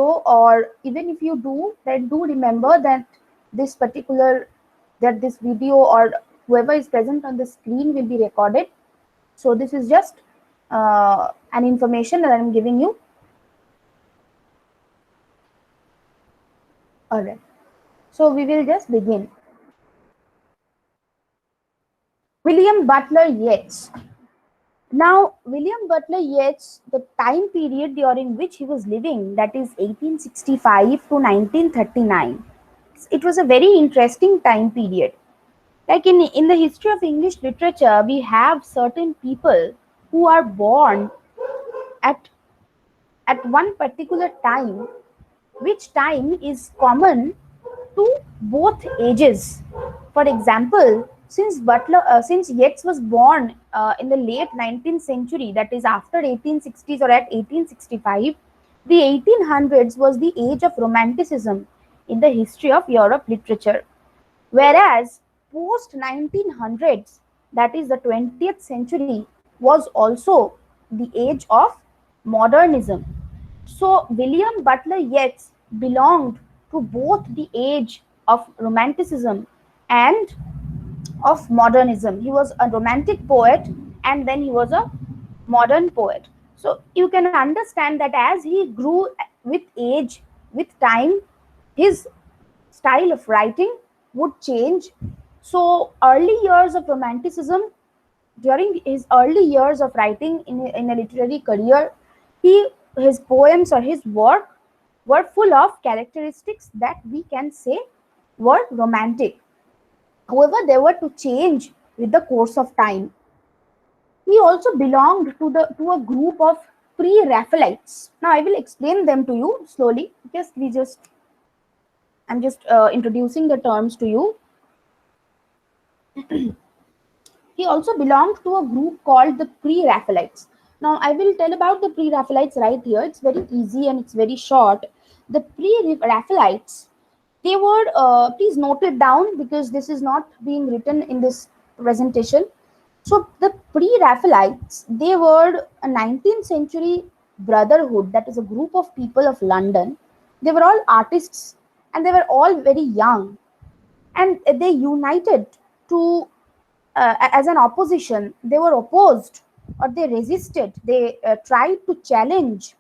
or even if you do, then do remember that this video or whoever is present on the screen will be recorded. So this is just an information that I'm giving you. All right. So we will just begin. William Butler Yeats. Now, William Butler Yeats, the time period during which he was living, that is 1865 to 1939, it was a very interesting time period. Like in the history of English literature, we have certain people who are born at one particular time, which time is common to both ages. For example, since Yeats was born in the late 19th century, that is after 1860s or at 1865, the 1800s was the age of Romanticism in the history of Europe literature. Whereas post 1900s, that is the 20th century, was also the age of modernism. So William Butler Yeats belonged to both the age of Romanticism and of modernism. He was a romantic poet and then he was a modern poet. So you can understand that as he grew with age, with time, his style of writing would change. So early years of Romanticism, during his early years of writing in a literary career, his poems or his work were full of characteristics that we can say were romantic. However, they were to change with the course of time. He also belonged to a group of pre-Raphaelites. Now I will explain them to you slowly. I'm just introducing the terms to you. He also belonged to a group called the Pre-Raphaelites. Now, I will tell about the Pre-Raphaelites right here. It's very easy and it's very short. The Pre-Raphaelites, they were, please note it down because this is not being written in this presentation. So, the Pre-Raphaelites, they were a 19th century brotherhood, that is a group of people of London. They were all artists and they were all very young, and they united to as an opposition. They were opposed or they resisted. They tried to challenge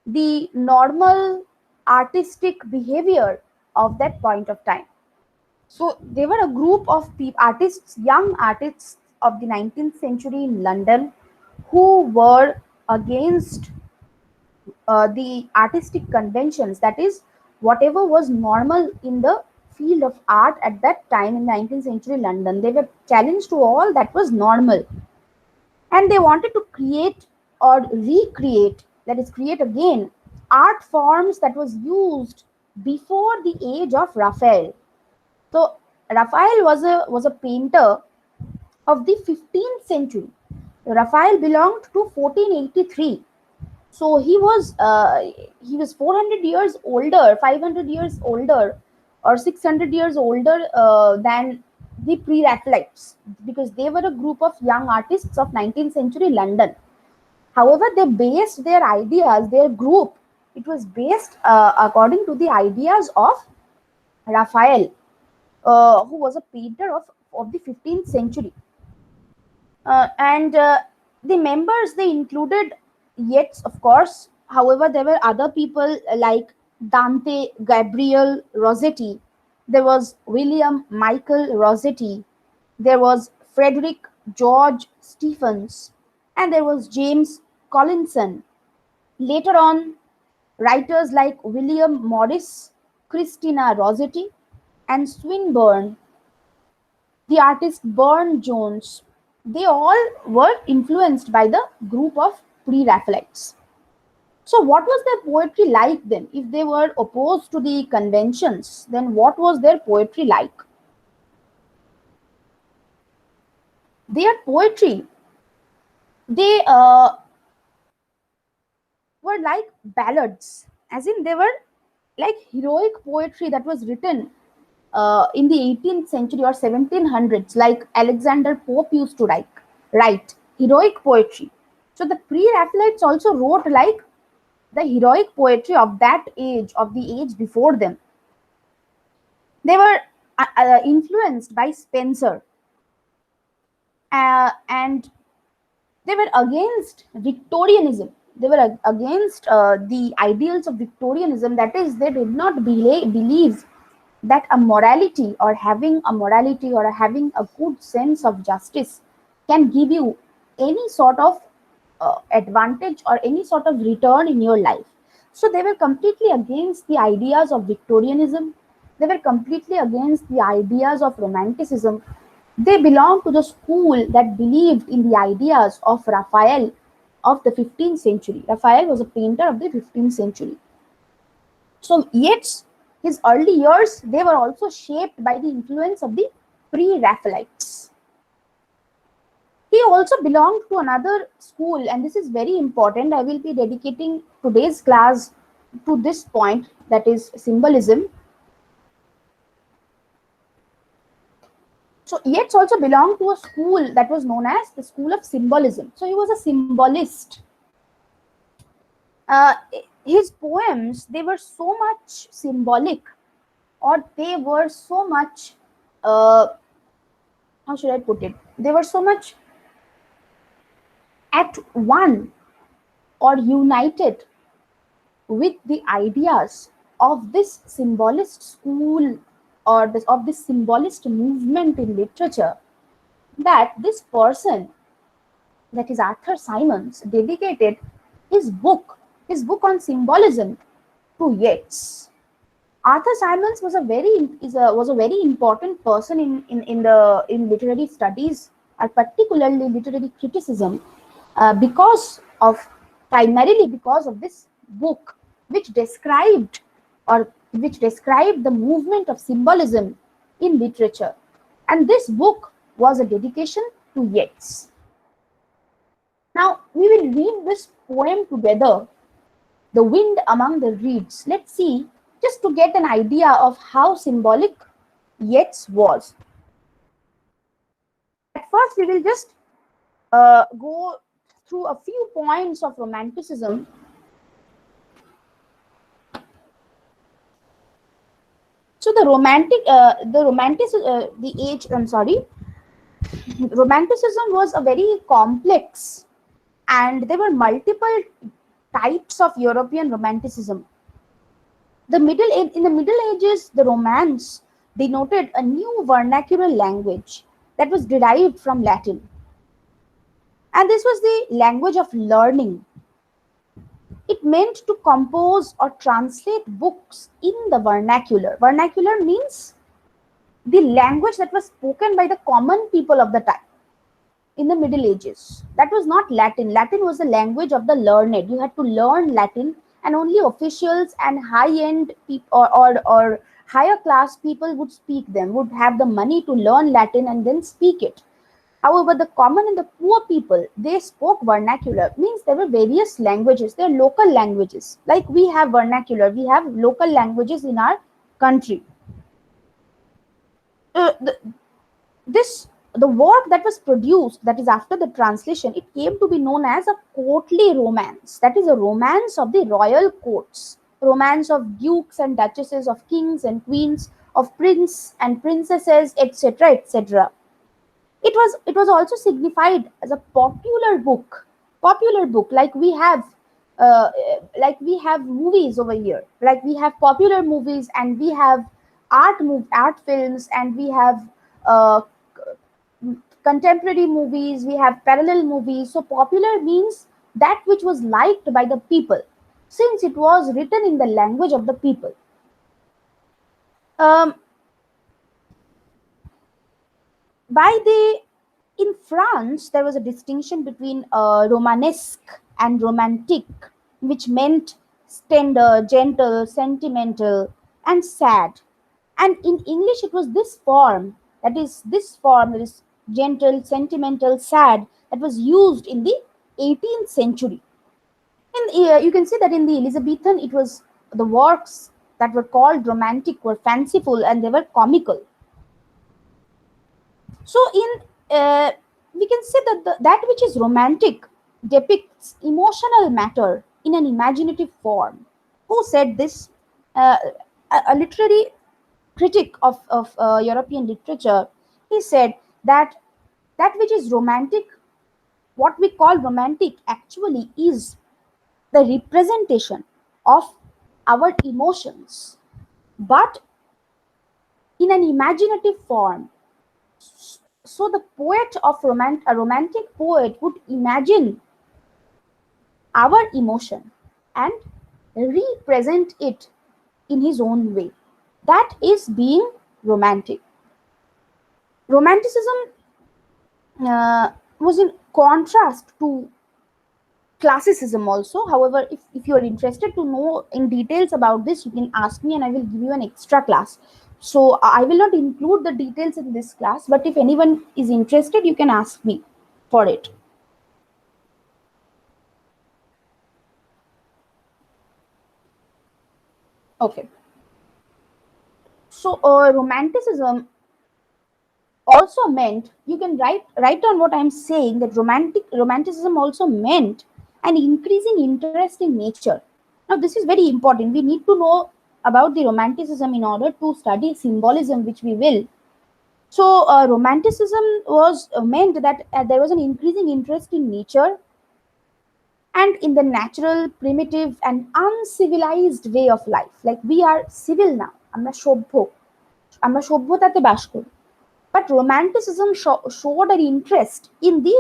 the normal artistic behavior of that point of time. So they were a group of artists, young artists of the 19th century in London, who were against the artistic conventions, that is, whatever was normal in the field of art at that time in 19th century London. They were challenged to all that was normal, and they wanted to create or recreate, that is, create again art forms that was used before the age of Raphael. So Raphael was a painter of the 15th century. Raphael belonged to 1483. So he was 400 years older, 500 years older, or 600 years older than the pre-Raphaelites, because they were a group of young artists of 19th century London. However, they based their ideas, their group, it was based according to the ideas of Raphael, who was a painter of the 15th century. And the members, they included Yeats, of course. However, there were other people like Dante Gabriel Rossetti. There was William Michael Rossetti. There was Frederick George Stephens. And there was James Collinson. Later on, writers like William Morris, Christina Rossetti, and Swinburne, the artist Burne Jones, they all were influenced by the group of pre-Raphaelites. So, what was their poetry like then? If they were opposed to the conventions, then what was their poetry like? Their poetry, they were like ballads, as in they were like heroic poetry that was written in the 18th century or 1700s, like Alexander Pope used to write heroic poetry. So the pre-Raphaelites also wrote like the heroic poetry of that age, of the age before them. They were influenced by Spencer, and they were against Victorianism. They were against the ideals of Victorianism. That is, they did not believe that a morality, or having a morality, or having a good sense of justice, can give you any sort of advantage or any sort of return in your life. So they were completely against the ideas of Victorianism. They were completely against the ideas of Romanticism. They belonged to the school that believed in the ideas of Raphael of the 15th century. Raphael was a painter of the 15th century. So Yeats, his early years, they were also shaped by the influence of the pre-Raphaelites. He also belonged to another school, and this is very important. I will be dedicating today's class to this point, that is symbolism. So Yeats also belonged to a school that was known as the school of symbolism. So he was a symbolist. Uh, his poems, they were so much symbolic, or they were so much, how should I put it? They were so much at one or united with the ideas of this symbolist school, or of this symbolist movement in literature, that this person, that is Arthur Symons, dedicated his book on symbolism to Yeats. Arthur Symons was a very important person in literary studies, and particularly literary criticism, because of primarily because of this book, which described which described the movement of symbolism in literature. And this book was a dedication to Yeats. Now we will read this poem together, The Wind Among the Reeds. Let's see, just to get an idea of how symbolic Yeats was. At first, we will just go through a few points of Romanticism. So the age. I'm sorry. Romanticism was a very complex, and there were multiple types of European Romanticism. In the Middle Ages, the Romance denoted a new vernacular language that was derived from Latin, and this was the language of learning. It meant to compose or translate books in the vernacular. Vernacular means the language that was spoken by the common people of the time in the Middle Ages. That was not Latin. Latin was the language of the learned. You had to learn Latin, and only officials and high-end people, or higher class people would speak them, would have the money to learn Latin and then speak it. However, the common and the poor people, they spoke vernacular. Means there were various languages. There are local languages. Like we have vernacular, we have local languages in our country. Uh, the, the work that was produced, that is after the translation, it came to be known as a courtly romance. That is a romance of the royal courts, romance of dukes and duchesses, of kings and queens, of prince and princesses, etc., etc. It was also signified as a popular book, uh, like we have movies over here, like we have popular movies, and we have art films, and we have uh, contemporary movies, we have parallel movies. So popular means that which was liked by the people, since it was written in the language of the people. um, by the In France, there was a distinction between Romanesque and Romantic, which meant tender, gentle, sentimental, and sad. And in English, it was this form that is gentle, sentimental, sad, that was used in the 18th century. You can see that in the Elizabethan, it was the works that were called romantic were fanciful and they were comical. So in we can say that that which is romantic depicts emotional matter in an imaginative form. Who said this? Uh, a literary critic of European literature. He said that that which is romantic, what we call romantic, actually is the representation of our emotions, but in an imaginative form. So the poet of a romantic poet would imagine our emotion and represent it in his own way. That is being romantic. Romanticism was in contrast to classicism also. However, if you are interested to know in details about this, you can ask me and I will give you an extra class. So I will not include the details in this class, but if anyone is interested, you can ask me for it. Okay. So romanticism also meant, you can write down what I'm saying, that romanticism also meant an increasing interest in nature. Now this is very important. We need to know about the romanticism in order to study symbolism, which we will. So romanticism was meant that there was an increasing interest in nature and in the natural, primitive and uncivilized way of life. Like we are civil now, আমরা সভ্য, আমরা সভ্যতাতে বাস করি. But romanticism showed an interest in the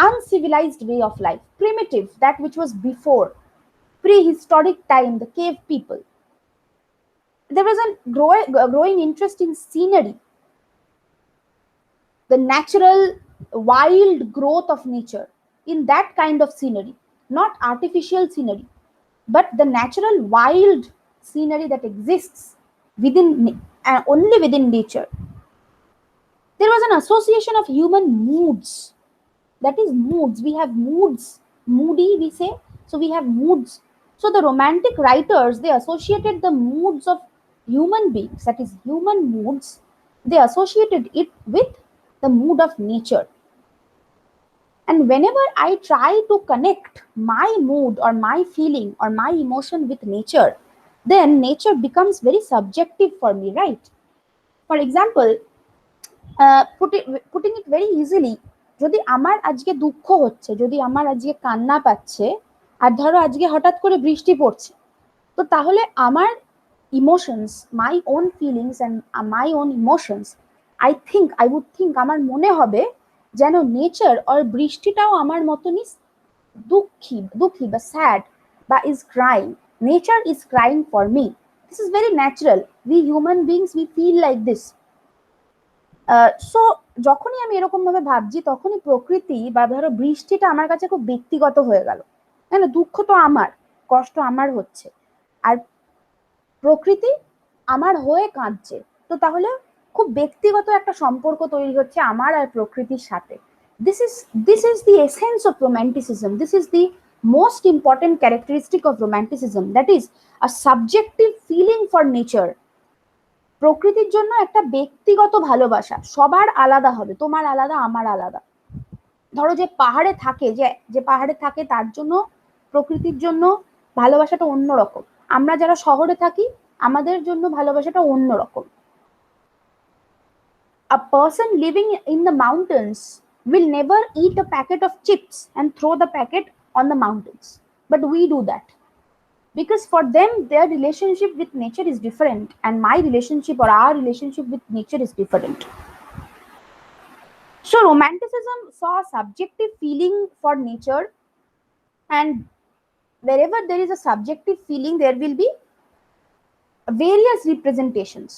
uncivilized way of life, primitive, that which was before, prehistoric time, the cave people. There was a growing interest in scenery, the natural wild growth of nature, in that kind of scenery, not artificial scenery, but the natural wild scenery that exists within only within nature. There was an association of human moods. That is moods. We have moods. Moody, we say. So we have moods. So the romantic writers, they associated the moods of human beings, that is human moods, they associated it with the mood of nature. And whenever I try to connect my mood or my feeling or my emotion with nature, then nature becomes very subjective for me, right? For example, putting it very easily, যদি আমার আজকে দুঃখ হচ্ছে, যদি আমার আজকে কান্না পাচ্ছে, আর ধরো আজকে হঠাৎ করে বৃষ্টি পড়ছে, তো তাহলে আমার emotions, my own feelings and my own emotions, I would think, আমার মনে হবে যেন নেচার আর বৃষ্টিটাও আমার মতনই দুঃখী দুঃখী বা স্যাড বা is crying. Nature is crying for me. This is very natural. We human beings, we feel like this. So যখনই আমি এরকম ভাবে ভাবছি, তখনই প্রকৃতি বা ধরো বৃষ্টিটা আমার কাছে খুব ব্যক্তিগত হয়ে গেল. তাই না? দুঃখ তো আমার, কষ্ট আমার হচ্ছে, আর প্রকৃতি আমার হয়ে কাঁদছে, তো তাহলে খুব ব্যক্তিগত একটা সম্পর্ক তৈরি হচ্ছে আমার আর প্রকৃতির সাথে. This is the essence of romanticism. This is the most important characteristic of romanticism, that is a subjective feeling for nature. প্রকৃতির জন্য একটা ব্যক্তিগত ভালোবাসা, সবার আলাদা হবে, তোমার আলাদা আমার আলাদা. ধরো যে পাহাড়ে থাকে, যে পাহাড়ে থাকে তার জন্য, প্রকৃতির জন্য ভালোবাসাটা অন্যরকম. আমরা যারা শহরে থাকি, আমাদের জন্য ভালোবাসাটা অন্যরকম. A person living in the mountains will never eat a packet of chips and throw the packet on the mountains, but we do that. Because for them, their relationship with nature is different, and my relationship or our relationship with nature is different. So romanticism saw subjective feeling for nature, and wherever there is a subjective feeling, there will be various representations.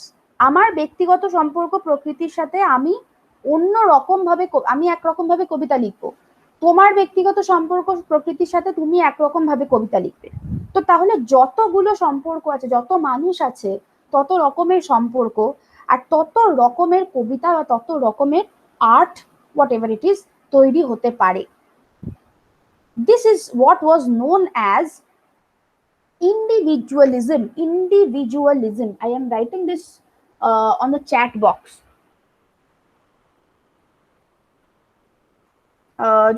আমার ব্যক্তিগত সম্পর্ক প্রকৃতির সাথে, আমি অন্য রকম ভাবে, আমি একরকম ভাবে কবিতা লিখবো, তোমার ব্যক্তিগত সম্পর্ক প্রকৃতির সাথে, তুমি একরকম ভাবে কবিতা লিখবে. তো তাহলে যতগুলো সম্পর্ক আছে, যত মানুষ আছে, তত রকমের সম্পর্ক আর তত রকমের কবিতা বা তত রকমের art, what ever it is, তৈরি হতে পারে. This is what was known as individualism. I am writing this on the chat box.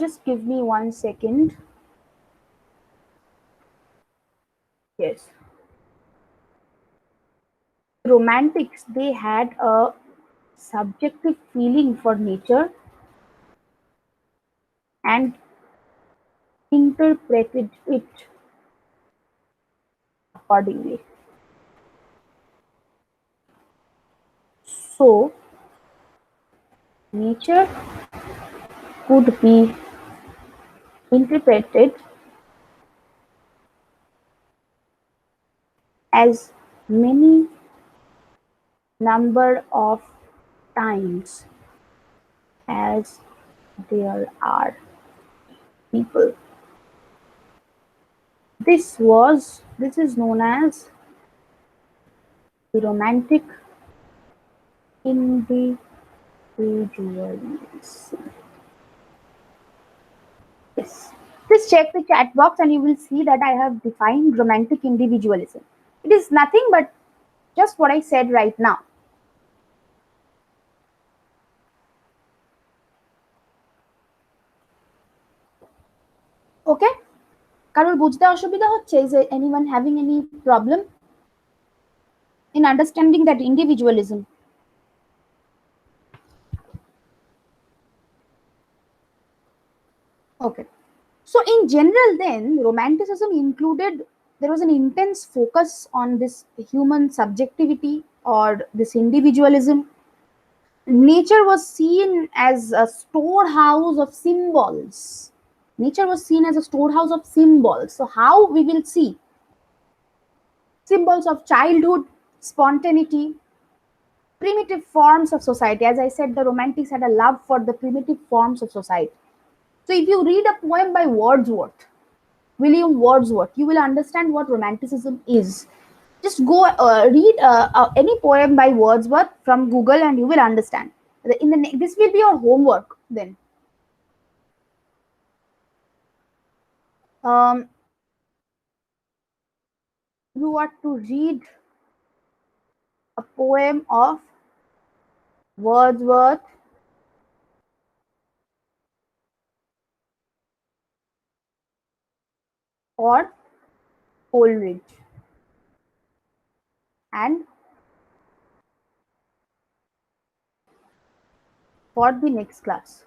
Just give me 1 second. Yes. Romantics, they had a subjective feeling for nature and interpreted it accordingly. So, nature could be interpreted as many number of times as there are people. This is known as the romantic individualism. Yes. Just check the chat box and you will see that I have defined romantic individualism. It is nothing but just what I said right now. Okay? কারোর বুঝতে অসুবিধা হচ্ছে? Is anyone having any problem in understanding that individualism? Okay. So in general, then Romanticism included, there was an intense focus on this human subjectivity or this individualism. Nature was seen as a storehouse of symbols. Nature was seen as a storehouse of symbols. So how we will see symbols of childhood, spontaneity, primitive forms of society. As I said, the Romantics had a love for the primitive forms of society. So if you read a poem by Wordsworth, William Wordsworth, you will understand what Romanticism is. Just go read any poem by Wordsworth from Google, and you will understand. This will be your homework then. Um, you are to read a poem of Wordsworth or Coleridge, and for the next class.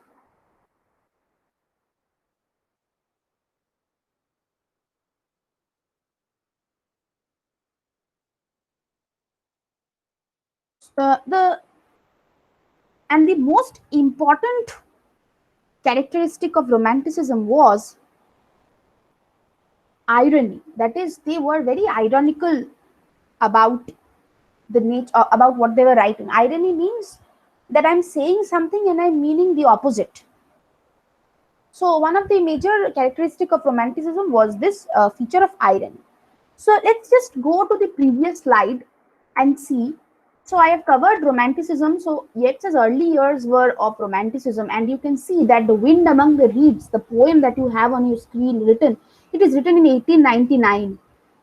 The and the most important characteristic of Romanticism was irony. That is, they were very ironical about the nature, about what they were writing. Irony means that I'm saying something and I'm meaning the opposite. So one of the major characteristic of Romanticism was this feature of irony. So let's just go to the previous slide and see. So I have covered Romanticism. So Yeats's early years were of Romanticism, and you can see that The Wind Among the Reeds, the poem that you have on your screen written, it is written in 1899.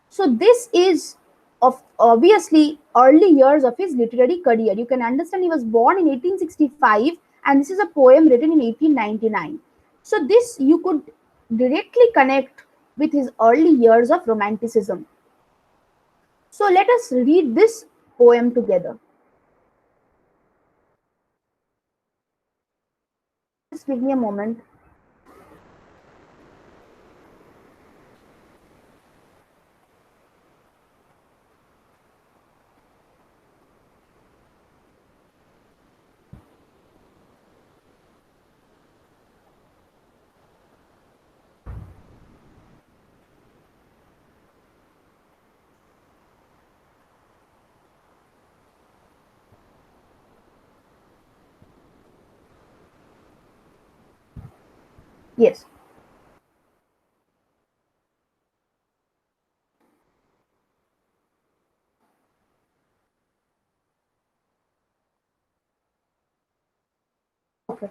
So this is of obviously early years of his literary career. You can understand he was born in 1865, and this is a poem written in 1899. So this you could directly connect with his early years of Romanticism. So let us read this poem together. Just give me a moment. Yes. Okay.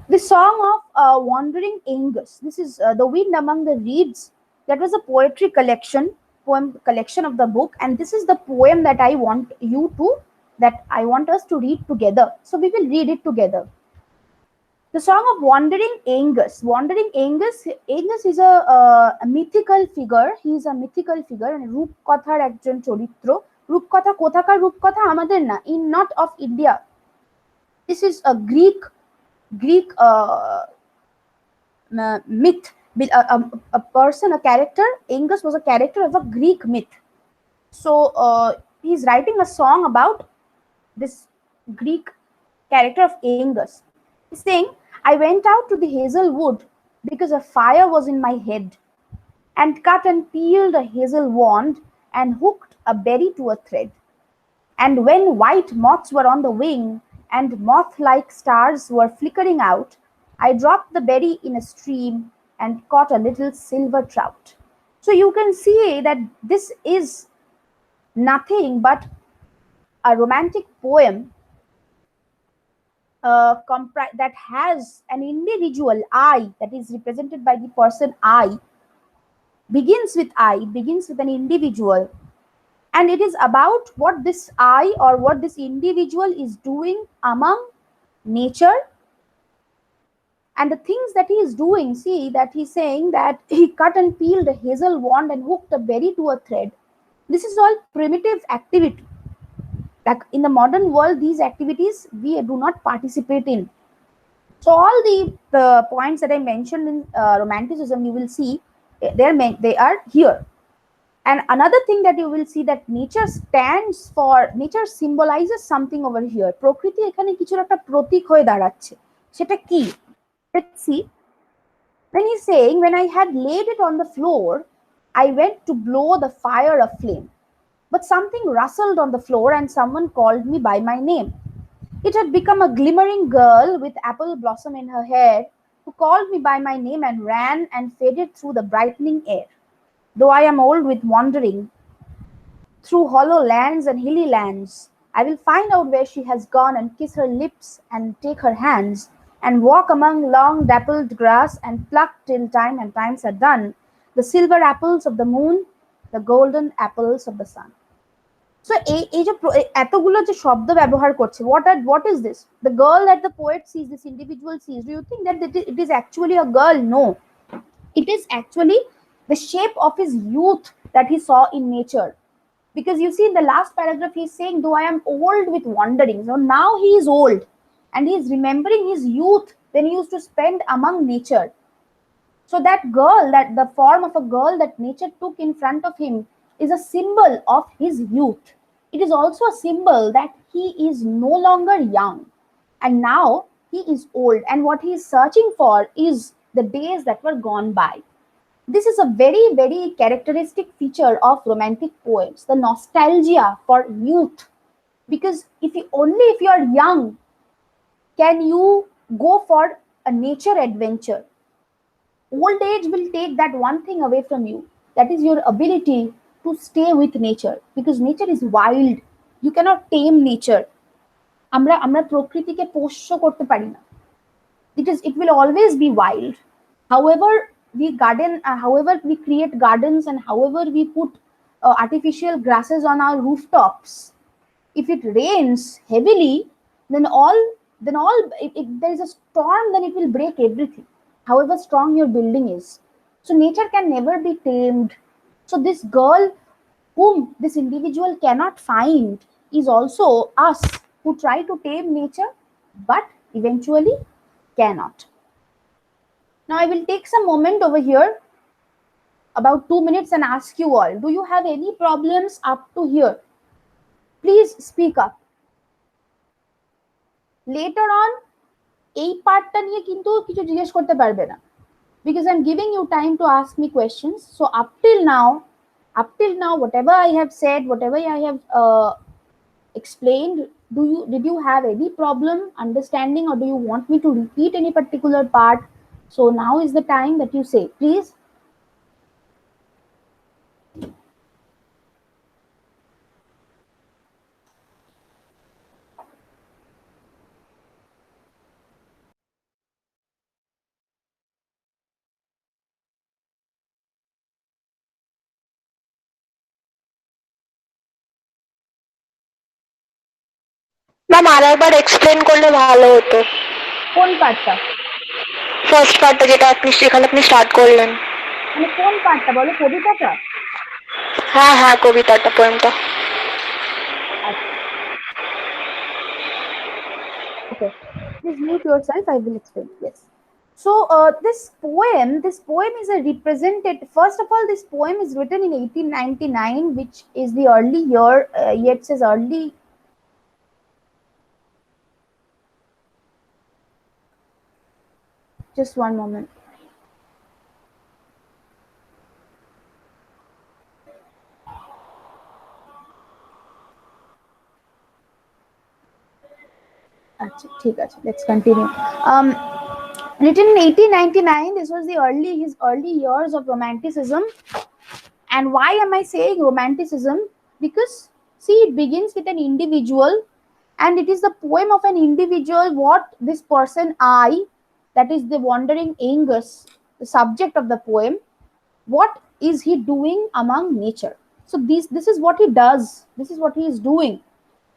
The song of Wandering Angus. This is The Wind Among the Reeds. That was a poetry collection, poem collection of the book, and this is the poem that I want us to read together. So we will read it together. The song of Wandering Angus. Wandering Angus. Angus is a mythical figure. He is a mythical figure and রূপকথার একজন চরিত্র. রূপকথা কোথাকার রূপকথা আমাদের না, in not of India. This is a Greek myth. A person, a character. Angus was a character of a Greek myth. So he's writing a song about this Greek character of Angus. He's saying, I went out to the hazel wood because a fire was in my head, and cut and peeled a hazel wand and hooked a berry to a thread. And when white moths were on the wing and moth like stars were flickering out, I dropped the berry in a stream and caught a little silver trout. So you can see that this is nothing but a romantic poem that has an individual I, that is represented by the person I, begins with an individual, and it is about what this I or what this individual is doing among nature and the things that he is doing. See that he's saying that he cut and peeled a hazel wand and hooked a berry to a thread. This is all primitive activity. Like in the modern world, these activities we do not participate in. So all the points that I mentioned in Romanticism, you will see they are here. And another thing that you will see, that nature symbolizes something over here. প্রকৃতি এখানে কিছুর একটা প্রতীক হয়ে দাঁড়াচ্ছে, সেটা কি? Let's see. When he's saying, when I had laid it on the floor, I went to blow the fire aflame, but something rustled on the floor and someone called me by my name. It had become a glimmering girl with apple blossom in her hair, who called me by my name and ran and faded through the brightening air. Though I am old with wandering through hollow lands and hilly lands, I will find out where she has gone and kiss her lips and take her hands and walk among long dappled grass and pluck till time and times are done the silver apples of the moon, the golden apples of the sun. So এই যে এতগুলো যে শব্দ ব্যবহার করছে, what is this? The girl that the poet sees, this individual sees, do you think that it is actually a girl? No, it is actually the shape of his youth that he saw in nature. Because you see in the last paragraph he's saying, though I am old with wandering. So now he is old and he is remembering his youth when he used to spend among nature. So that girl, that the form of a girl that nature took in front of him, is a symbol of his youth. It is also a symbol that he is no longer young and now he is old, and what he is searching for is the days that were gone by. This is a very, very characteristic feature of romantic poems, the nostalgia for youth. Because if you are young, can you go for a nature adventure. Old age will take that one thing away from you, that is your ability to stay with nature, because nature is wild. You cannot tame nature. আমরা প্রকৃতিকে পোষ্য করতে পারি না. It will always be wild. However however we create gardens, and however we put artificial grasses on our rooftops, if it rains heavily, then if there is a storm, then it will break everything, however strong your building is. So nature can never be tamed. So this girl whom this individual cannot find is also us, who try to tame nature but eventually cannot. Now I will take some moment over here, about 2 minutes, and ask you all, do you have any problems up to here? Please speak up. Later on এই পার্টটা নিয়ে কিন্তু কিছু জিজ্ঞেস করতে পারবে না, because I'm giving you time to ask me questions. So up till now whatever I have said, whatever I have explained, did you have any problem understanding, or do you want me to repeat any particular part? So now is the time that you say, please. Ma'am আরেকবার explain করলে ভালো হতো। কোন পার্টটা? First পার্টটা যেটা আপনি যেখানে আপনি স্টার্ট করলেন। মানে কোন পার্টটা বলো, কবিতাটা? হ্যাঁ হ্যাঁ, কবিতাটা, পোয়েমটা। আচ্ছা, okay. Please mute yourself. I will explain. Yes. So this poem is a represented. First of all, this poem is written in 1899, which is the early year. Yeats's early. Just one moment. আচ্ছা, ঠিক আছে, let's continue. Um, Written in 1899, this was the his early years of Romanticism. And why am I saying Romanticism? Because see, it begins with an individual, and it is the poem of an individual. What this person I, that is the wandering Angus, the subject of the poem, what is he doing among nature? So this is what he does. This is what he is doing.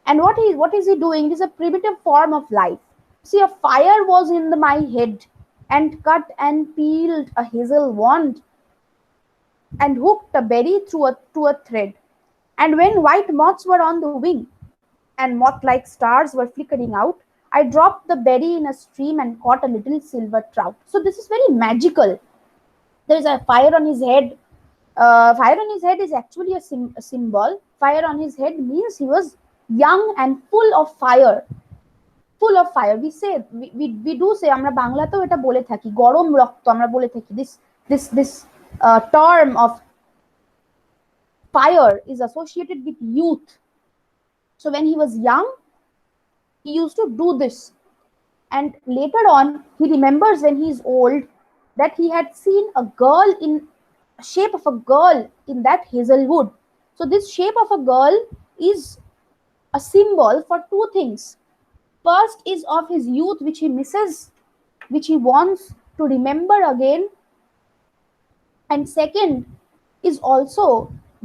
And what is he doing? It is a primitive form of life. See, a fire was in my head, and cut and peeled a hazel wand, and hooked a berry through a thread. And when white moths were on the wing, and moth-like stars were flickering out, I dropped the berry in a stream and caught a little silver trout. So this is very magical. There is a fire on his head. Fire on his head is actually a symbol. Fire on his head means he was young and full of fire. Full of fire. We do say, আমরা বাংলাতেও এটা বলে থাকি, গরম রক্ত আমরা বলে থাকি. This term of fire is associated with youth. So when he was young, he used to do this. And later on, he remembers when he is old that he had seen a girl in shape of a girl in that hazelwood. So this shape of a girl is a symbol for two things. First is of his youth, which he misses, which he wants to remember again. And second is also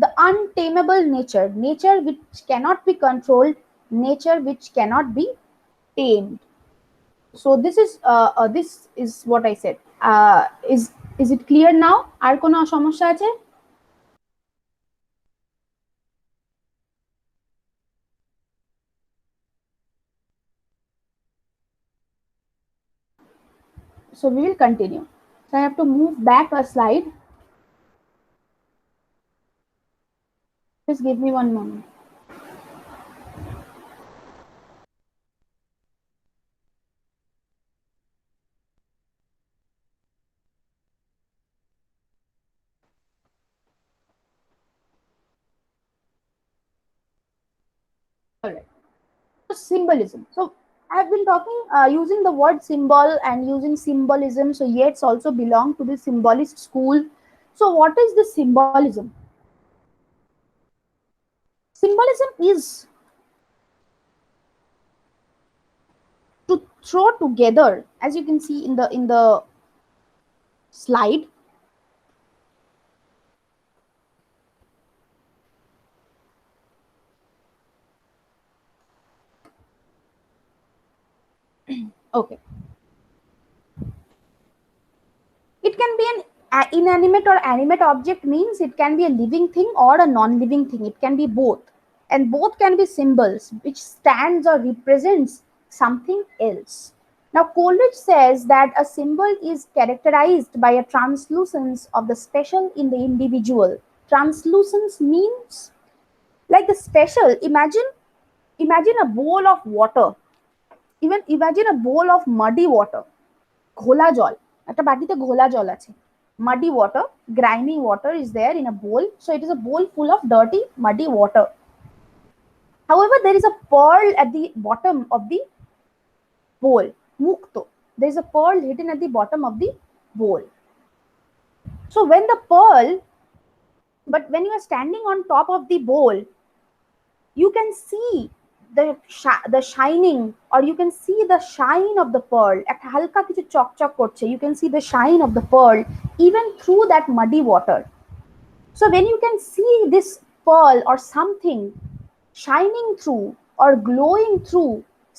the untamable nature, nature which cannot be controlled, nature which cannot be tamed. So this is what I said. Is it clear now? আর কোনো সমস্যা আছে? So we will continue. So I have to move back a slide. Just give me one moment. All right. Symbolism. So I've been talking using the word symbol and using symbolism. So Yeats also belong to the symbolist school. So what is the symbolism? Symbolism is to throw together, as you can see in the slide. Okay. It can be an inanimate or animate object, means it can be a living thing or a non-living thing. It can be both. And both can be symbols which stands or represents something else. Now, Coleridge says that a symbol is characterized by a translucence of the special in the individual. Translucence means like the special. Imagine a bowl of water. Even imagine a bowl of muddy water. ঘোলা জল, একটা বাটিতে ঘোলা জল আছে. Muddy water, grimy water is there in a bowl. So it is a bowl full of dirty, muddy water. However, there is a pearl at the bottom of the bowl. Mukto. There is a pearl hidden at the bottom of the bowl. So when you are standing on top of the bowl, you can see the shining, or you can see the shine of the pearl. একটা হালকা কিছু চকচক করছে. You can see the shine of the pearl even through that muddy water. So when you can see this pearl or something shining through or glowing through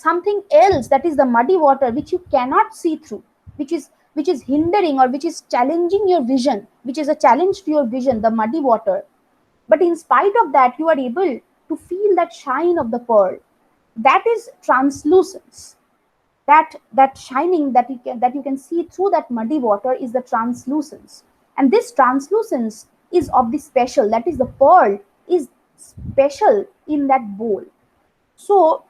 something else, that is the muddy water which you cannot see through, which is which is hindering or which is challenging your vision, which is a challenge to your vision, the muddy water. But in spite of that, you are able to feel that shine of the pearl. That is translucence. That shining that you can see through that muddy water is the translucence. And this translucence is of the special. That is, the pearl is special in that bowl. So,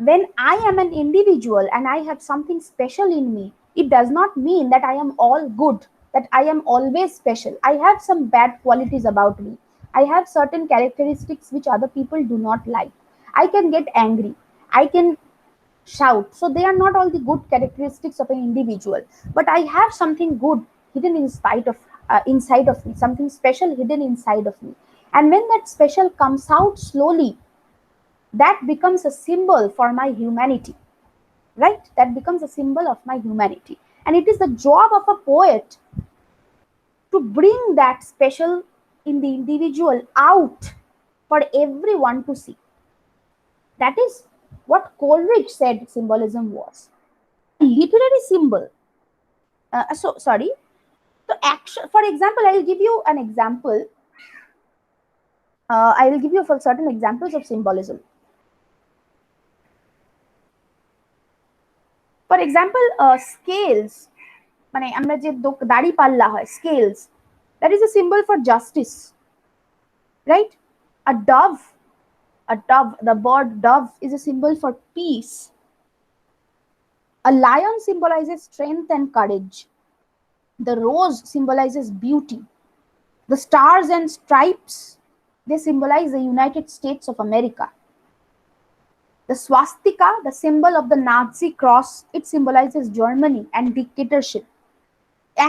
when I am an individual and I have something special in me, it does not mean that I am all good, that I am always special. I have some bad qualities about me. I have certain characteristics which other people do not like. I can get angry. I can shout. So, they are not all the good characteristics of an individual. But I have something good hidden inside of me, something special hidden inside of me. And when that special comes out slowly, that becomes a symbol for my humanity, right? That becomes a symbol of my humanity. And it is the job of a poet to bring that special in the individual out for everyone to see. That is what Coleridge said symbolism was. A literary symbol. Sorry. So, action. For example, I will give you an example. I will give you for certain examples of symbolism. For example, scales, মানে আমরা যে দাড়ি পাল্লা হয়, scales, that is a symbol for justice, right? A dove, the bird dove is a symbol for peace. A lion symbolizes strength and courage. The rose symbolizes beauty. The stars and stripes, they symbolize the United States of America. The swastika, the symbol of the Nazi cross, it symbolizes Germany and dictatorship.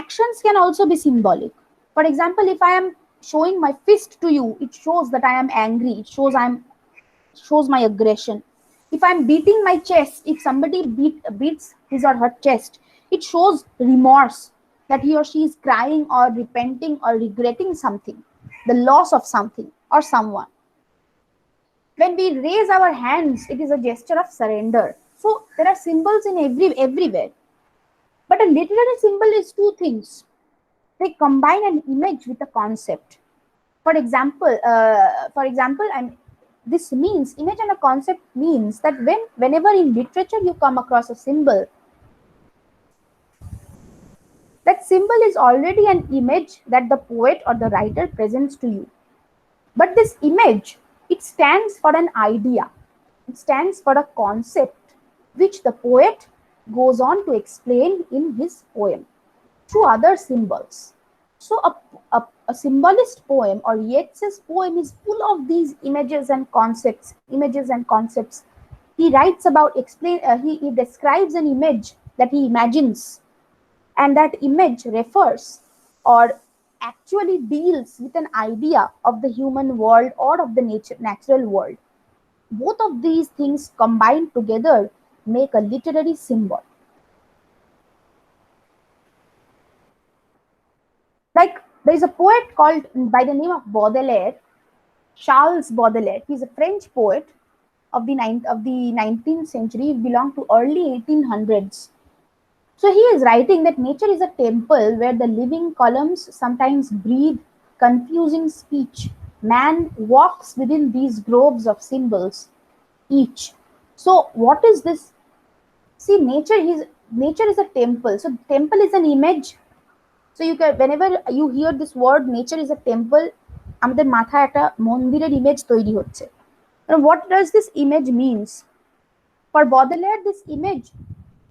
Actions can also be symbolic. For example, if I am showing my fist to you, it shows that I am angry. It shows my aggression. If I'm beating my chest, if somebody beats his or her chest, it shows remorse, that he or she is crying or repenting or regretting something, the loss of something or someone. When we raise our hands, it is a gesture of surrender. So there are symbols in everywhere. But a literary symbol is two things. They combine an image with a concept. And this means image and a concept means that whenever in literature you come across a symbol, that symbol is already an image that the poet or the writer presents to you. But this image, it stands for an idea. It stands for a concept which the poet goes on to explain in his poem through other symbols. So a symbolist poem or Yeats's poem is full of these images and concepts. He writes about he describes an image that he imagines, and that image refers or actually deals with an idea of the human world or of the natural world. Both of these things combined together make a literary symbol. Like, there is a poet called by the name of Baudelaire, Charles Baudelaire. He is a French poet of the 19th century. He belonged to early 1800s. So he is writing that nature is a temple where the living columns sometimes breathe confusing speech. Man walks within these groves of symbols, each. So what is this? See, nature is a temple. So temple is an image. So you can, whenever you hear this word, nature is a temple, আমাদের মাথায় একটা মন্দিরের image তৈরি হচ্ছে. And what does this image means? For Baudelaire, this image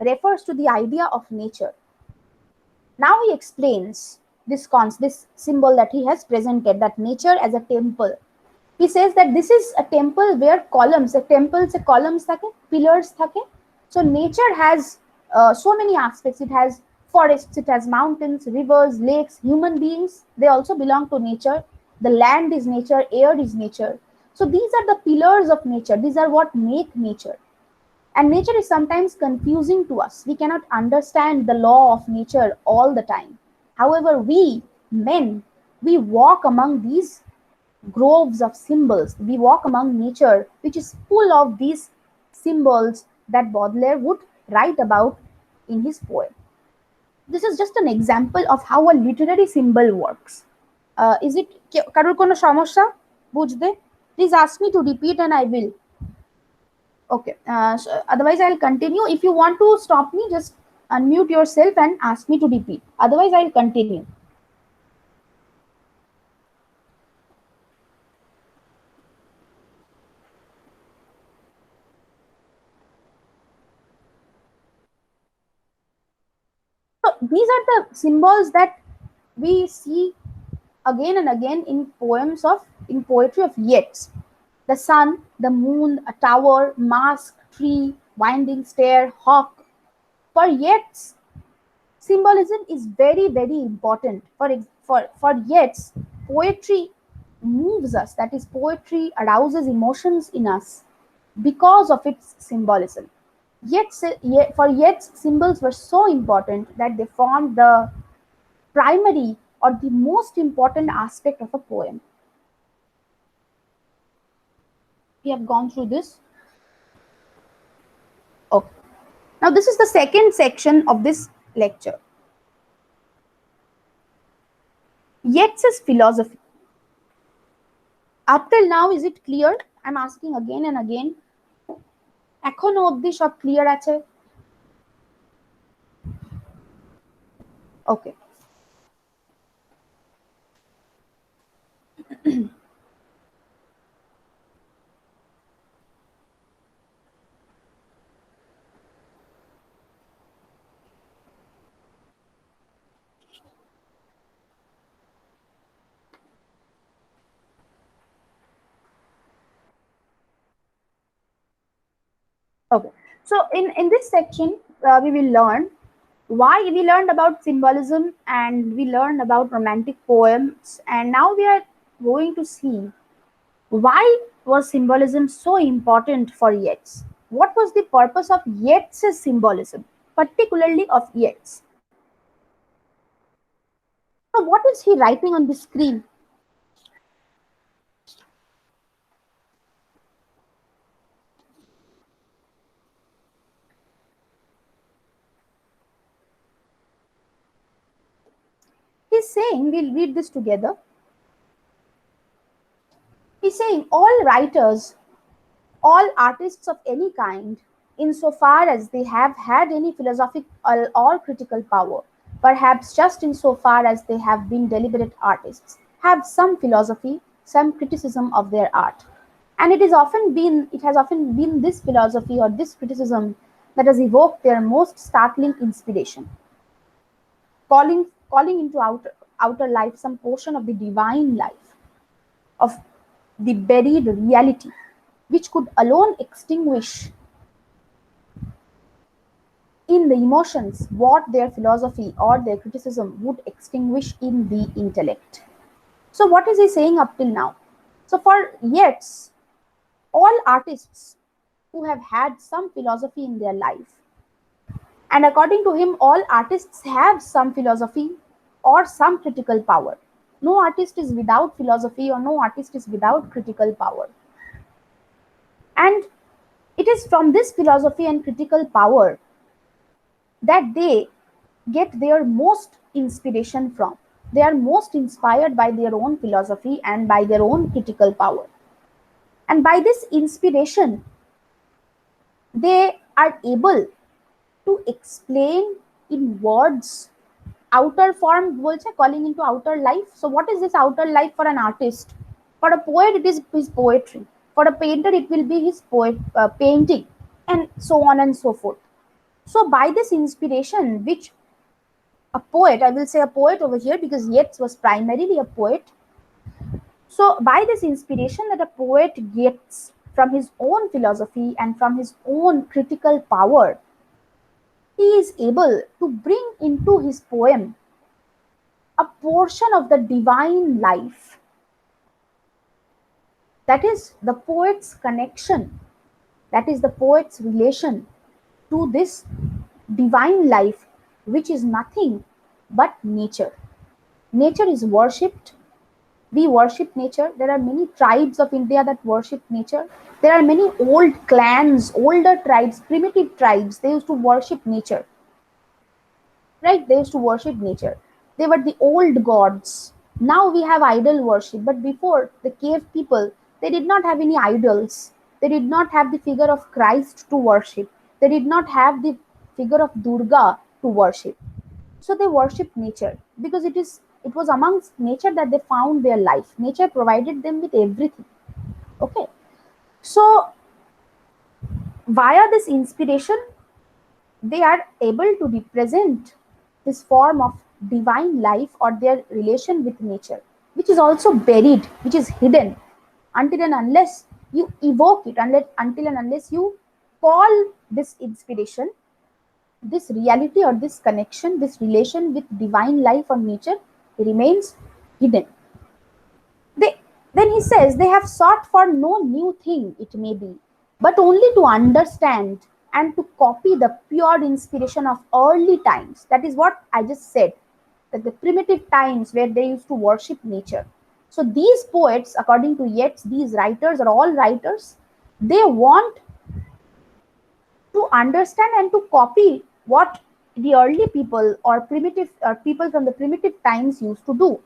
refers to the idea of nature. Now he explains this symbol that he has presented, that nature as a temple. He says that this is a temple where columns, columns থাকে, pillars থাকে. So nature has so many aspects. It has forests, it has mountains, rivers, lakes, human beings. They also belong to nature. The land is nature, air is nature. So these are the pillars of nature. These are what make nature. And nature is sometimes confusing to us. We cannot understand the law of nature all the time. However, we men, we walk among these groves of symbols. We walk among nature, which is full of these symbols that Baudelaire would write about in his poem. This is just an example of how a literary symbol works. Is it কারোর কোনো সমস্যা বুঝতে? Please ask me to repeat and I will. Okay. Otherwise, I'll continue. If you want to stop me, just unmute yourself and ask me to repeat. Otherwise, I'll continue. So these are the symbols that we see again and again in poetry of Yeats. The sun, the moon, a tower, mask, tree, winding stair, hawk. For Yeats, symbolism is very, very important. For Yeats, poetry moves us. That is, poetry arouses emotions in us because of its symbolism. For Yeats, symbols were so important that they formed the primary or the most important aspect of a poem. We have gone through this. Okay. Now, this is the second section of this lecture. Yeats's philosophy. Up till now, is it clear? I'm asking again and again. এখনো অবধি সব clear আছে? Okay. Okay. So in this section, we will learn why we learned about symbolism and we learned about romantic poems, and now we are going to see why was symbolism so important for Yeats. What was the purpose of Yeats's symbolism, particularly of Yeats? So what is he writing on the screen? He's saying, we'll read this together. He's saying all writers, all artists of any kind, insofar as they have had any philosophical or critical power, perhaps just insofar as they have been deliberate artists, have some philosophy, some criticism of their art. And it has often been this philosophy or this criticism that has evoked their most startling inspiration, calling into outer life some portion of the divine life, of the buried reality, which could alone extinguish in the emotions what their philosophy or their criticism would extinguish in the intellect. So, what is he saying up till now? So, for Yeats, all artists who have had some philosophy in their life, and according to him, all artists have some philosophy or some critical power. No artist is without philosophy or no artist is without critical power. And it is from this philosophy and critical power that they get their most inspiration from. They are most inspired by their own philosophy and by their own critical power. And by this inspiration, they are able to explain in words outer form, calling into outer life. So, what is this outer life for an artist? For a poet, it is his poetry. For a painter, it will be his painting, and so on and so forth. So, by this inspiration, which a poet, I will say a poet over here because Yeats was primarily a poet. So, by this inspiration that a poet gets from his own philosophy and from his own critical power, he is able to bring into his poem a portion of the divine life. That is the poet's connection, that is the poet's relation to this divine life, which is nothing but nature. Nature is worshipped. We worship nature. There are many tribes of India that worship nature. There are many old clans, older tribes, primitive tribes. They used to worship nature. right? They used to worship nature. They were the old gods. Now we have idol worship, but before, the cave people, they did not have any idols. They did not have the figure of Christ to worship. They did not have the figure of Durga to worship. So they worship nature because it was amongst nature that they found their life. Nature provided them with everything. Okay. So via this inspiration, they are able to represent this form of divine life or their relation with nature, which is also buried, which is hidden, until and unless you evoke it, until and unless you call this inspiration, this reality or this connection, this relation with divine life or nature remains hidden. They, then he says, they have sought for no new thing, it may be, but only to understand and to copy the pure inspiration of early times. That is what I just said, that the primitive times where they used to worship nature. So these poets, according to Yeats, these writers are all writers. They want to understand and to copy what the early people or primitive people from the primitive times used to do.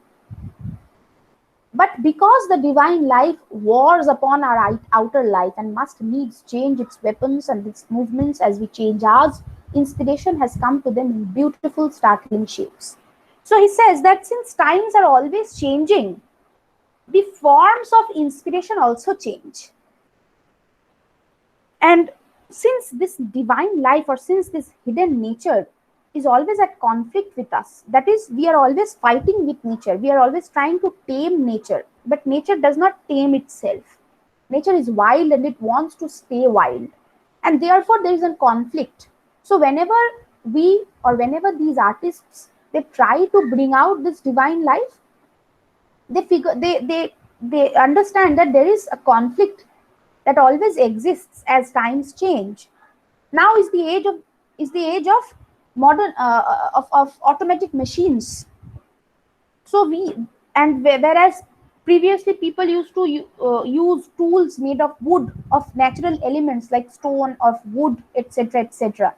But because the divine life wars upon our outer life and must needs change its weapons and its movements as we change ours, inspiration has come to them in beautiful, startling shapes. So he says that since times are always changing, the forms of inspiration also change. And since this divine life or since this hidden nature is always at conflict with us, that is, we are always fighting with nature, we are always trying to tame nature, but nature does not tame itself. Nature is wild and it wants to stay wild. And therefore, there is a conflict. So, whenever we or whenever these artists they try to bring out this divine life, they figure they understand that there is a conflict that always exists as times change. Now is the age of modern of automatic machines. So we and whereas previously people used to use tools made of wood, of natural elements like stone, of wood, etc., etc.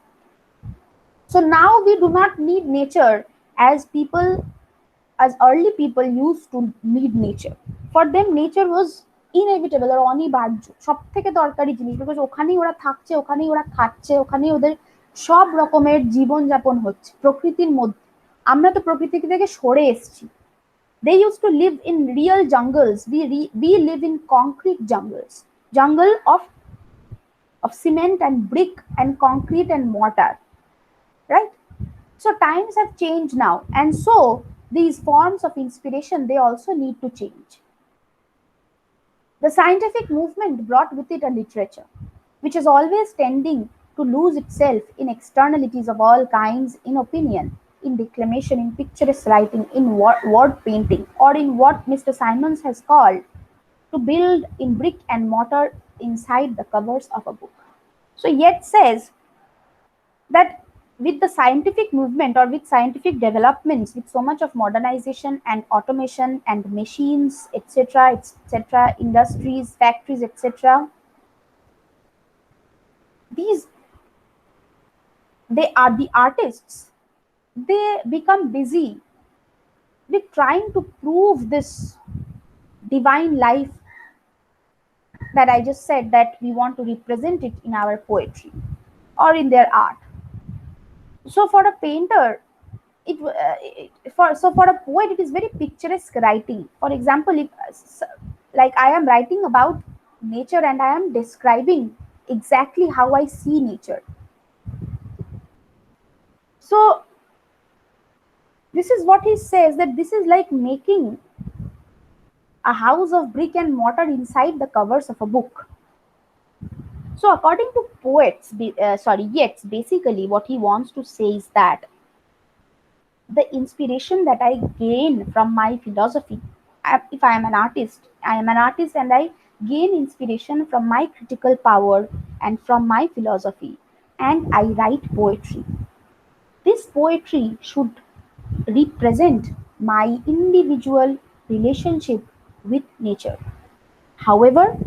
So now we do not need nature as people, as early people used to need nature. For them nature was inevitable or অনিবার্য, সব থেকে দরকারি জিনিস, because ওখানেই ওরা থাকছে, ওখানেই ওরা খাচ্ছে, ওখানেই ওদের সব রকমের জীবনযাপন হচ্ছে প্রকৃতির মধ্যে। আমরা তো প্রকৃতি থেকে সরে এসেছি। They used to live in real jungles. We live in concrete jungles, jungle of cement and brick and concrete and mortar, right? So times have changed now, and so these forms of inspiration they also need to change. The scientific movement brought with it a literature, which is always tending to lose itself in externalities of all kinds, in opinion, in declamation, in picturesque writing, in word painting, or in what Mr. Simons has called to build in brick and mortar inside the covers of a book. So, Yeats says that with the scientific movement or with scientific developments, with so much of modernization and automation and machines, etc., etc., industries, factories, etc., these they are the artists. They become busy with trying to prove this divine life that I just said that we want to represent it in our poetry or in their art. So for a painter, for a poet it is very picturesque writing. For example, if like I am writing about nature and I am describing exactly how I see nature. So this is what he says, that this is like making a house of brick and mortar inside the covers of a book. So according to Yeats, basically what he wants to say is that the inspiration that I gain from my philosophy, if I am an artist, I am an artist and I gain inspiration from my critical power and from my philosophy, and I write poetry. This poetry should represent my individual relationship with nature. However,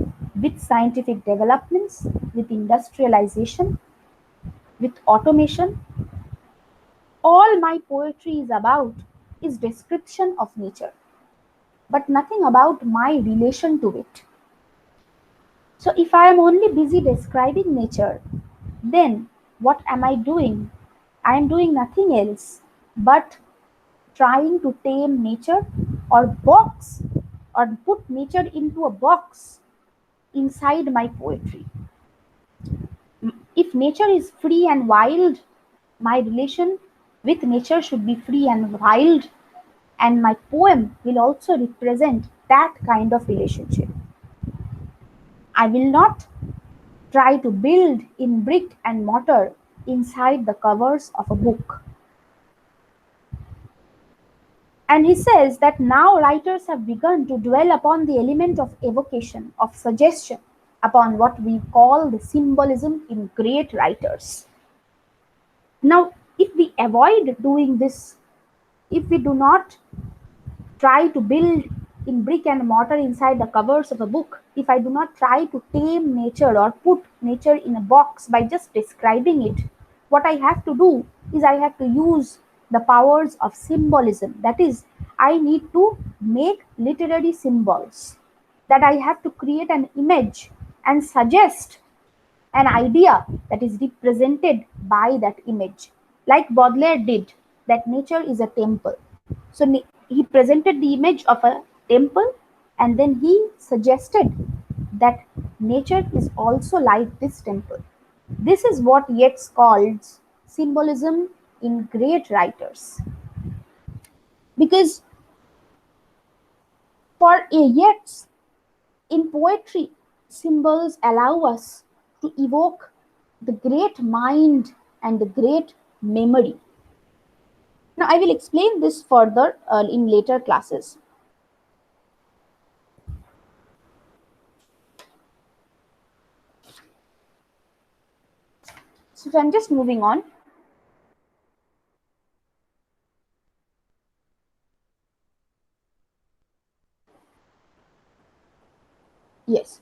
with scientific developments, with industrialization, with automation, All my poetry is about is description of nature, but nothing about my relation to it. So if I am only busy describing nature, then what am I doing? I am doing nothing else but trying to tame nature or box or put nature into a box inside my poetry. If nature is free and wild, my relation with nature should be free and wild, and my poem will also represent that kind of relationship. I will not try to build in brick and mortar inside the covers of a book. And he says that now writers have begun to dwell upon the element of evocation, of suggestion, upon what we call the symbolism in great writers. Now, if we avoid doing this, if we do not try to build in brick and mortar inside the covers of a book, if I do not try to tame nature or put nature in a box by just describing it, what I have to do is I have to use the powers of symbolism. That is, I need to make literary symbols, that I have to create an image and suggest an idea that is represented by that image. Like Baudelaire did, that nature is a temple. So he presented the image of a temple, and then he suggested that nature is also like this temple. This is what Yeats calls symbolism in great writers. Because for Yeats, in poetry, symbols allow us to evoke the great mind and the great memory. Now, I will explain this further in later classes. So, I'm just moving on. Yes.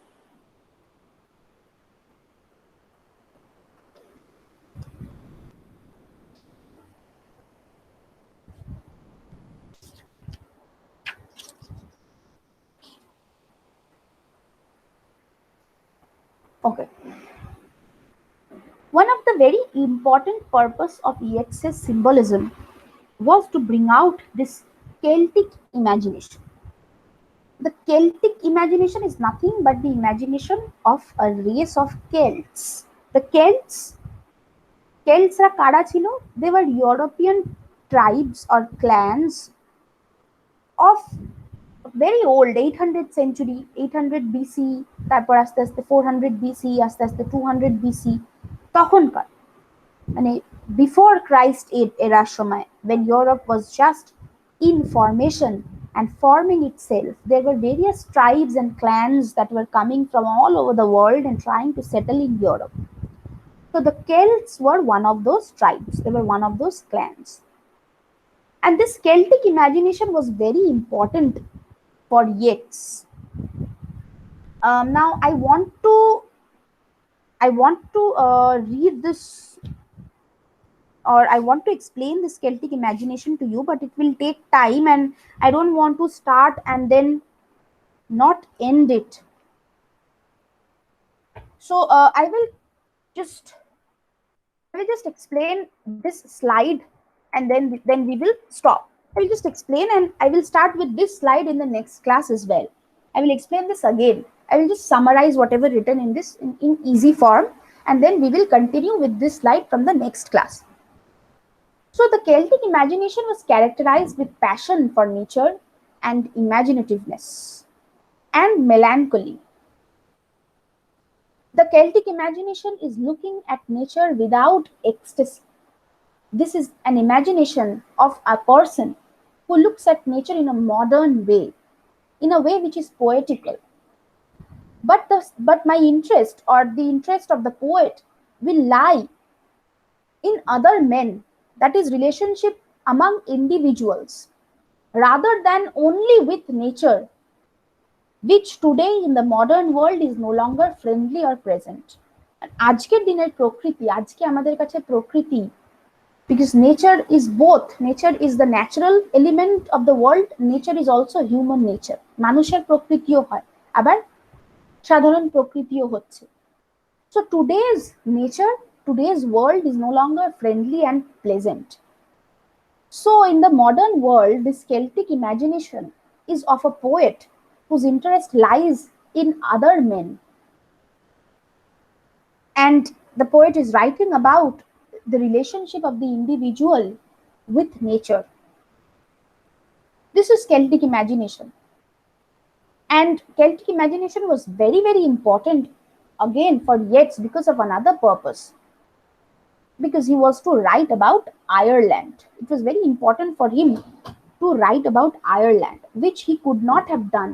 Okay. One of the very important purpose of Yeats's symbolism was to bring out this Celtic imagination. The Celtic imagination is nothing but the imagination of a race of Celts. The Celtsরা কারা ছিল? They were European tribes or clans of very old 800 century, 800 BC, তারপর আস্তে আস্তে 400 BC, আস্তে আস্তে 200 BC, তখনকার মানে before Christ error সময়, when Europe was just in formation and forming itself, there were various tribes and clans that were coming from all over the world and trying to settle in Europe. So the Celts were one of those tribes, they were one of those clans. And this Celtic imagination was very important for Yeats. Now I want to read this, or I want to explain this Celtic imagination to you, but it will take time, and I don't want to start and then not end it. So just I will just explain this slide, and then we will stop. I will just explain, and I will start with this slide in the next class as well. I will explain this again. I will just summarize whatever written in this in easy form, and then we will continue with this slide from the next class. So the Celtic imagination was characterized with passion for nature and imaginativeness and melancholy. The Celtic imagination is looking at nature without ecstasy. This is an imagination of a person who looks at nature in a modern way, in a way which is poetical. But my interest, or the interest of the poet, will lie in other men, that is, relationship among individuals, rather than only with nature, which today in the modern world is no longer friendly or present. আজকের দিনের প্রকৃতি, আজকে আমাদের কাছে প্রকৃতি because nature is both. Nature is the natural element of the world, nature is also human nature. মানুষের প্রকৃতিও হয়, আবার সাধারণ প্রকৃতিও হচ্ছে। So today's world is no longer friendly and pleasant. So in the modern world, this Celtic imagination is of a poet whose interest lies in other men, and the poet is writing about the relationship of the individual with nature. This is Celtic imagination. And Celtic imagination was very, very important again for Yeats because of another purpose. Because he was to write about Ireland. It was very important for him to write about Ireland, which he could not have done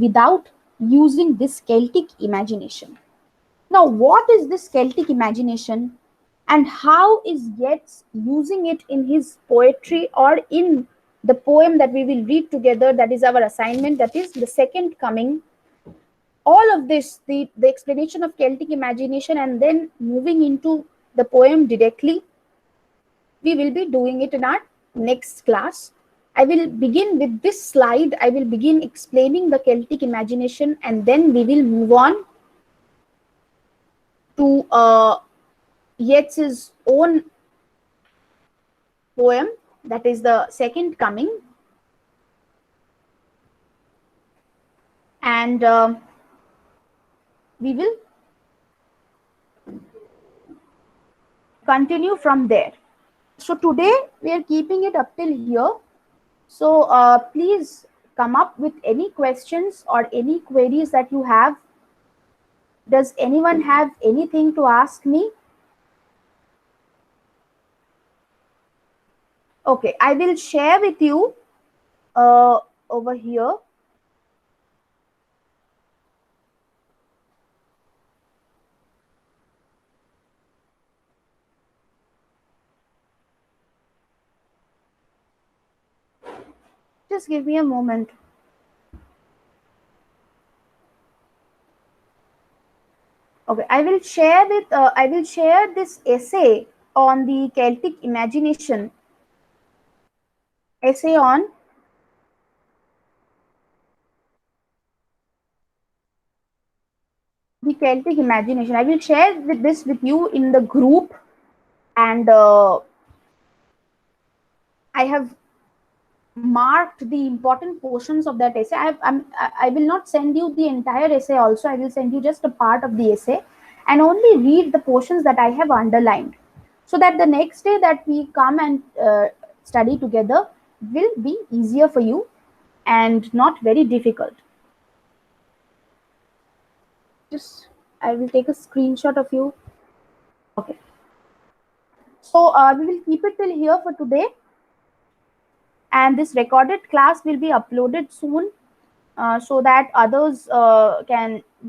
without using this Celtic imagination. Now, what is this Celtic imagination and how is Yeats using it in his poetry or in the poem that we will read together? That is our assignment, that is the second coming. All of this, the explanation of Celtic imagination and then moving into the poem directly, we will be doing it in our next class. I will begin with this slide. I will begin explaining the Celtic imagination and then we will move on to Yeats's own poem, that is the second coming. And we will continue from there. So today we are keeping it up till here. So please come up with any questions or any queries that you have. Does anyone have anything to ask me? Okay, I will share with you over here. Just give me a moment. Okay, I will share this essay on the Celtic imagination. Essay on the Celtic imagination. I will share this with you in the group, and I have marked the important portions of that essay. I will not send you the entire essay also. I will send you just a part of the essay and only read the portions that I have underlined, so that the next day that we come and study together will be easier for you and not very difficult. Just I will take a screenshot of you. Okay. So we will keep it till here for today. And this recorded class will be uploaded soon so that others can go